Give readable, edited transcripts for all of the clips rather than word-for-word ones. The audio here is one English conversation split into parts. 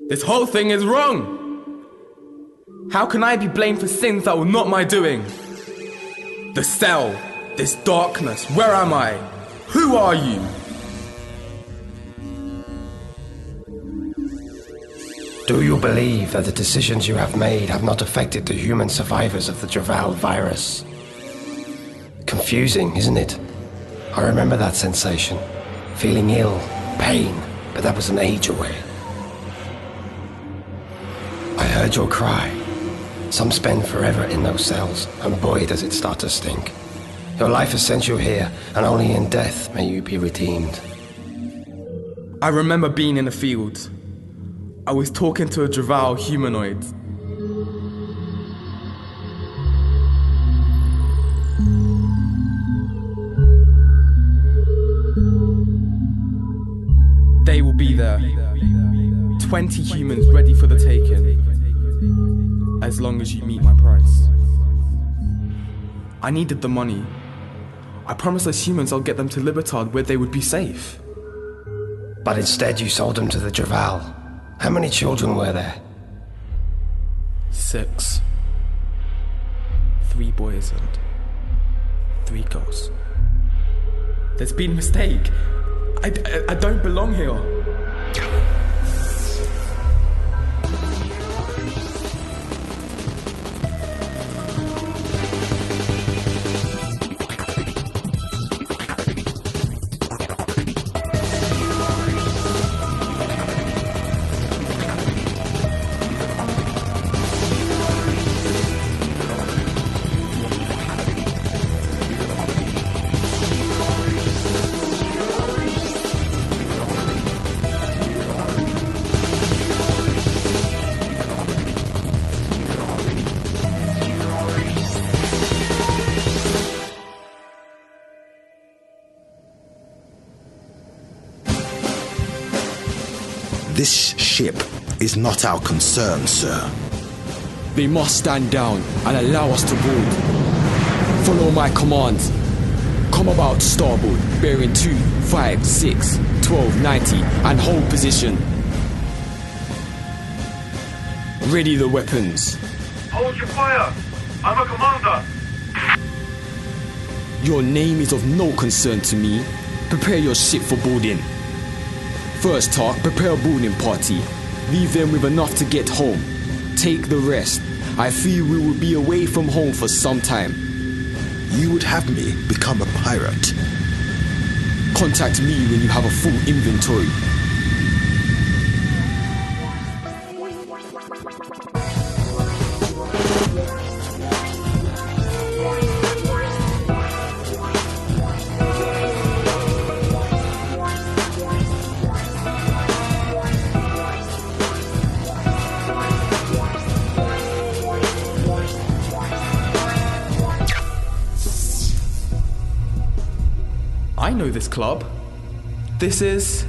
This whole thing is wrong! How can I be blamed for sins that were not my doing? The cell, this darkness, where am I? Who are you? Do you believe that the decisions you have made have not affected the human survivors of the Draval virus? Confusing, isn't it? I remember that sensation. Feeling ill, pain, but that was an age away. I heard your cry. Some spend forever in those cells, and boy does it start to stink. Your life has sent you here, and only in death may you be redeemed. I remember being in the field. I was talking to a Draval humanoid. They will be there. 20 humans ready for the taking. As long as you meet my price. I needed the money. I promised those humans I'll get them to Libertad where they would be safe. But instead you sold them to the Draval. How many children were there? 6. 3 boys and 3 girls. There's been a mistake. I don't belong here. This ship is not our concern, sir. They must stand down and allow us to board. Follow my commands. Come about starboard, bearing 2, 5, 6, 12, 90, and hold position. Ready the weapons. Hold your fire! I'm a commander! Your name is of no concern to me. Prepare your ship for boarding. First talk, prepare a boarding party. Leave them with enough to get home. Take the rest. I fear we will be away from home for some time. You would have me become a pirate? Contact me when you have a full inventory. I know this club. This is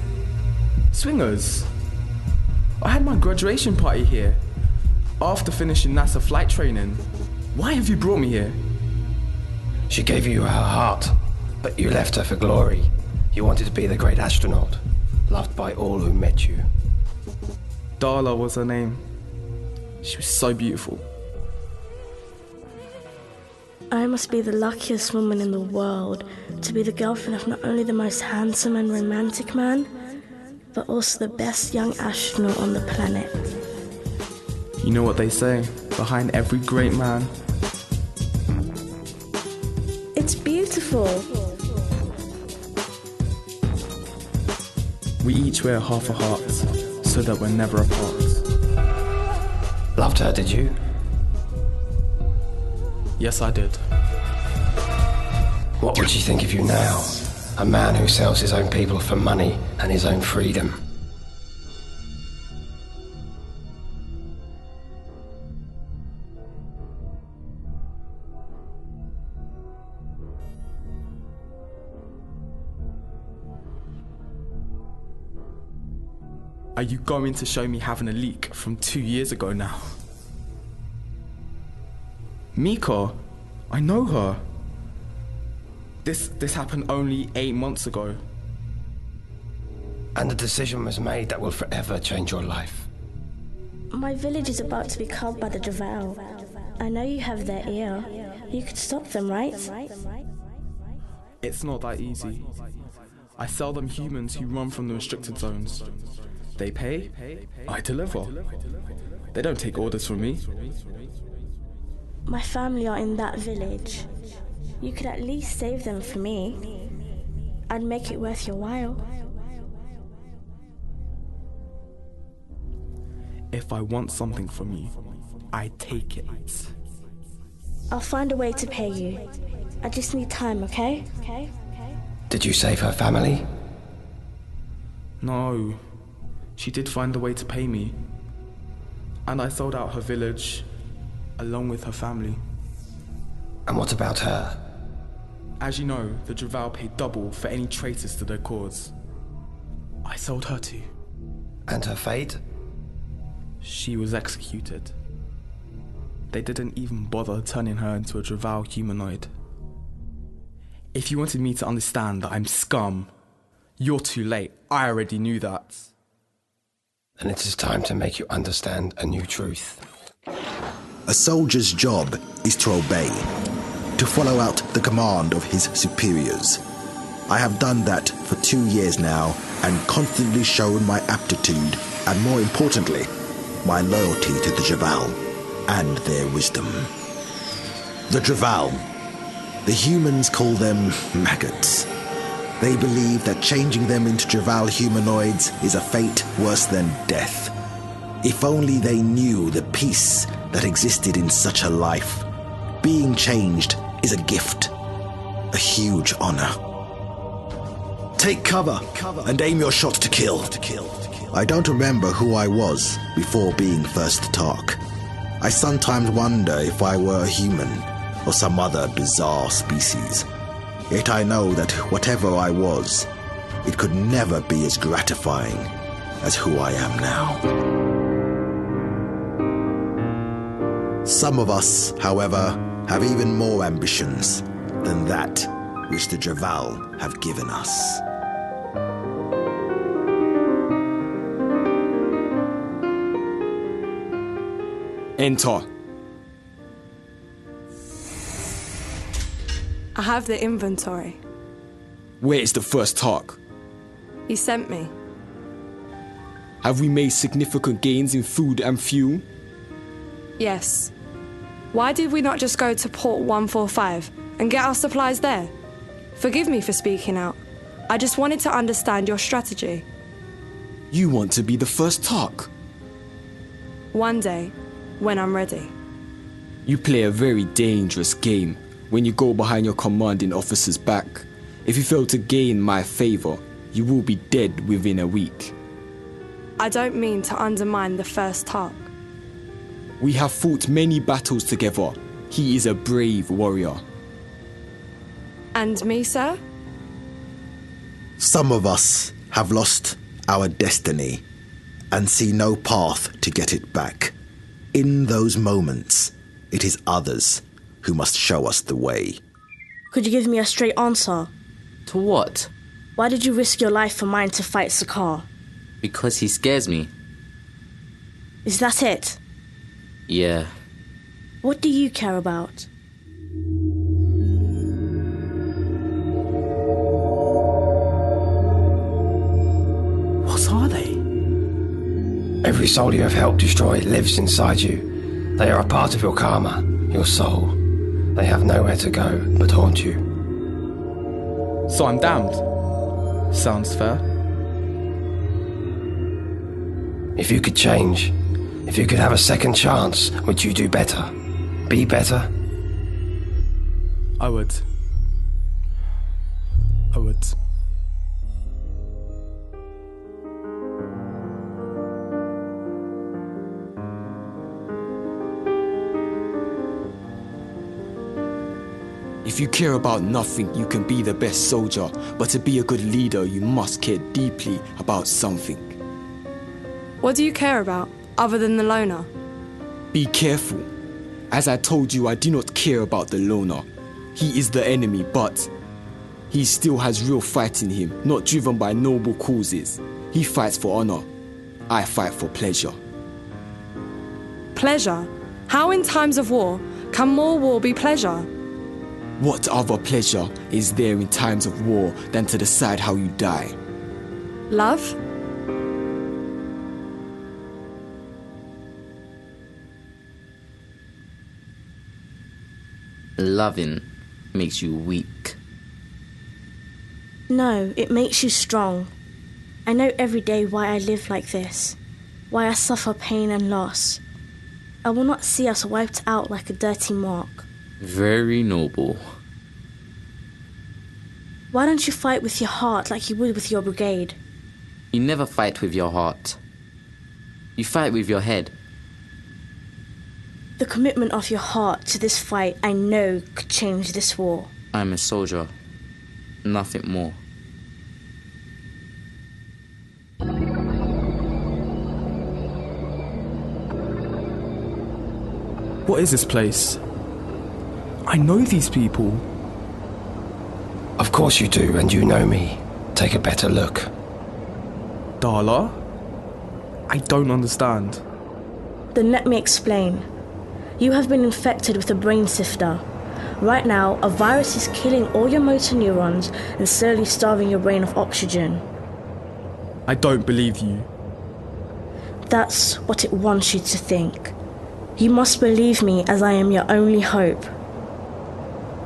Swingers. I had my graduation party here after finishing NASA flight training. Why have you brought me here? She gave you her heart, but you left her for glory. You wanted to be the great astronaut, loved by all who met you. Darla was her name. She was so beautiful. I must be the luckiest woman in the world to be the girlfriend of not only the most handsome and romantic man, but also the best young astronaut on the planet. You know what they say, behind every great man. It's beautiful. We each wear half a heart, so that we're never apart. Loved her, did you? Yes, I did. What would she think of you now? A man who sells his own people for money and his own freedom. Are you going to show me having a leak from 2 years ago now? Mika, I know her. This happened only 8 months ago. And a decision was made that will forever change your life. My village is about to be culled by the Javel. I know you have their ear. You could stop them, right? It's not that easy. I sell them humans who run from the restricted zones. They pay, I deliver. They don't take orders from me. My family are in that village. You could at least save them for me. I'd make it worth your while. If I want something from you, I take it. I'll find a way to pay you. I just need time, okay? Did you save her family? No. She did find a way to pay me. And I sold out her village, along with her family. And what about her? As you know, the Javel paid double for any traitors to their cause. I sold her too. And her fate? She was executed. They didn't even bother turning her into a Javel humanoid. If you wanted me to understand that I'm scum, you're too late. I already knew that. And it is time to make you understand a new truth. A soldier's job is to obey, to follow out the command of his superiors. I have done that for 2 years now and constantly shown my aptitude and, more importantly, my loyalty to the Javel and their wisdom. The Javel. The humans call them maggots. They believe that changing them into Javel humanoids is a fate worse than death. If only they knew the peace that existed in such a life. Being changed is a gift, a huge honor. Take cover and aim your shot to kill. I don't remember who I was before being first Tark. I sometimes wonder if I were a human or some other bizarre species. Yet I know that whatever I was, it could never be as gratifying as who I am now. Some of us, however, have even more ambitions than that which the Javel have given us. Enter. I have the inventory. Where is the first Tark? He sent me. Have we made significant gains in food and fuel? Yes. Why did we not just go to Port 145 and get our supplies there? Forgive me for speaking out. I just wanted to understand your strategy. You want to be the first Tark? One day, when I'm ready. You play a very dangerous game when you go behind your commanding officer's back. If you fail to gain my favor, you will be dead within a week. I don't mean to undermine the first Tark. We have fought many battles together. He is a brave warrior. And me, sir? Some of us have lost our destiny and see no path to get it back. In those moments, it is others who must show us the way. Could you give me a straight answer? To what? Why did you risk your life for mine to fight Sakar? Because he scares me. Is that it? Yeah. What do you care about? What are they? Every soul you have helped destroy lives inside you. They are a part of your karma, your soul. They have nowhere to go but haunt you. So I'm damned. Sounds fair. If you could change, if you could have a second chance, would you do better? Be better? I would. If you care about nothing, you can be the best soldier, but to be a good leader, you must care deeply about something. What do you care about, other than the loner? Be careful. As I told you, I do not care about the loner. He is the enemy, but he still has real fight in him, not driven by noble causes. He fights for honor. I fight for pleasure. pleasure. How in times of war can more war be pleasure? What other pleasure is there in times of war than to decide how you die? Love? Loving makes you weak. No, it makes you strong. I know every day why I live like this, why I suffer pain and loss. I will not see us wiped out like a dirty mark. Very noble. Why don't you fight with your heart like you would with your brigade? You never fight with your heart. You fight with your head. The commitment of your heart to this fight, I know, could change this war. I'm a soldier. Nothing more. What is this place? I know these people. Of course you do, and you know me. Take a better look. Darla? I don't understand. Then let me explain. You have been infected with a brain sifter. Right now, a virus is killing all your motor neurons and slowly starving your brain of oxygen. I don't believe you. That's what it wants you to think. You must believe me, as I am your only hope.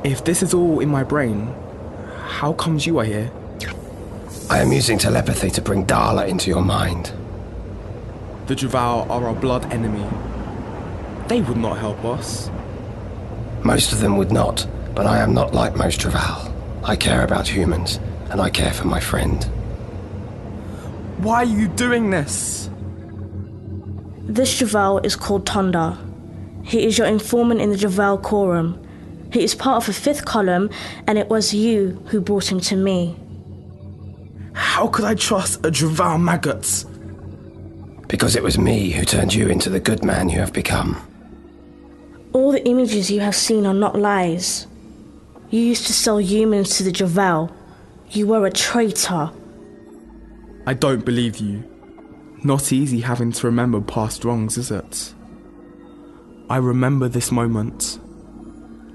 If this is all in my brain, how comes you are here? I am using telepathy to bring Darla into your mind. The Draval are our blood enemy. They would not help us. Most of them would not, but I am not like most Draval. I care about humans, and I care for my friend. Why are you doing this? This Draval is called Tonda. He is your informant in the Draval Quorum. He is part of the fifth column, and it was you who brought him to me. How could I trust a Draval maggot? Because it was me who turned you into the good man you have become. All the images you have seen are not lies. You used to sell humans to the Draval. You were a traitor. I don't believe you. Not easy having to remember past wrongs, is it? I remember this moment.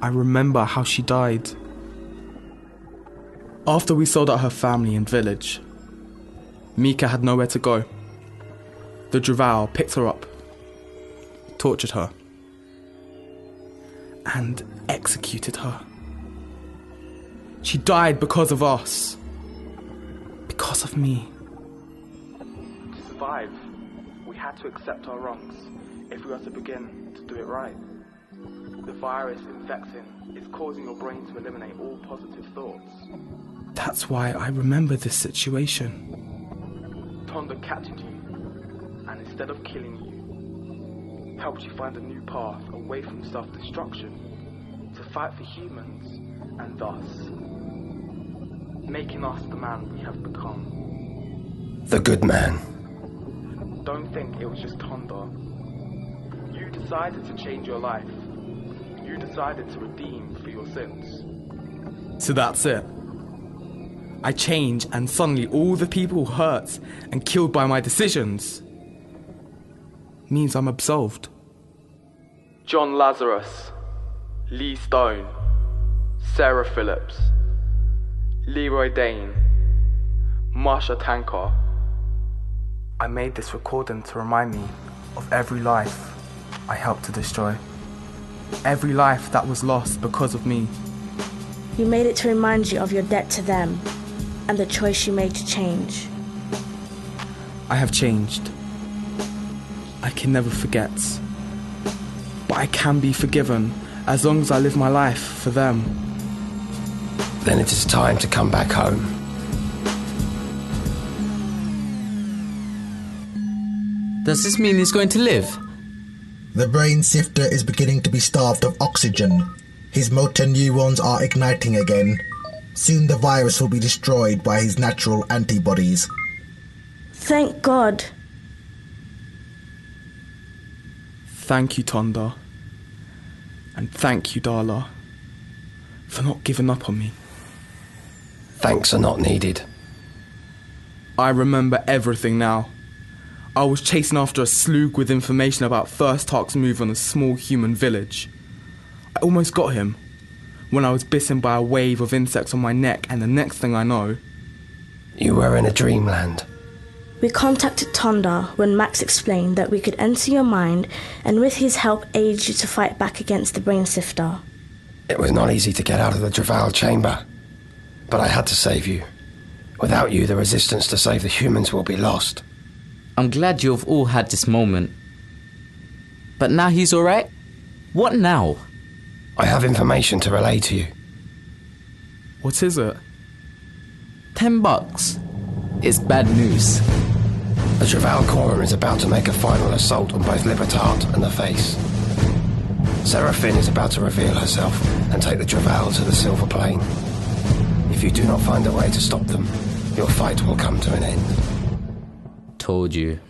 I remember how she died. After we sold out her family and village, Mika had nowhere to go. The Draval picked her up, tortured her, and executed her. She died because of us. Because of me. To survive, we had to accept our wrongs if we are to begin to do it right. The virus infecting is causing your brain to eliminate all positive thoughts. That's why I remember this situation. Tonda captured you, and instead of killing you, helped you find a new path away from self-destruction to fight for humans, and thus making us the man we have become. The good man. Don't think it was just Tonda. You decided to change your life. You decided to redeem for your sins. So that's it. I change, and suddenly all the people hurt and killed by my decisions means I'm absolved. John Lazarus, Lee Stone, Sarah Phillips, Leroy Dane, Marsha Tankar. I made this recording to remind me of every life I helped to destroy. Every life that was lost because of me. You made it to remind you of your debt to them and the choice you made to change. I have changed. I can never forget. But I can be forgiven as long as I live my life for them. Then it is time to come back home. Does this mean he's going to live? The brain sifter is beginning to be starved of oxygen. His motor neurons are igniting again. Soon the virus will be destroyed by his natural antibodies. Thank God. Thank you, Tonda. And thank you, Darla, for not giving up on me. Thanks are not needed. I remember everything now. I was chasing after a slug with information about First Tark's move on a small human village. I almost got him when I was bitten by a wave of insects on my neck, and the next thing I know... You were in a dreamland. We contacted Tonda when Max explained that we could enter your mind and with his help aid you to fight back against the brain sifter. It was not easy to get out of the Draval chamber, but I had to save you. Without you, the resistance to save the humans will be lost. I'm glad you have all had this moment. But now he's alright? What now? I have information to relay to you. What is it? $10. It's bad news. The Draval Quorum is about to make a final assault on both Libertad and the Face. Seraphine is about to reveal herself and take the Draval to the Silver Plane. If you do not find a way to stop them, your fight will come to an end. Told you.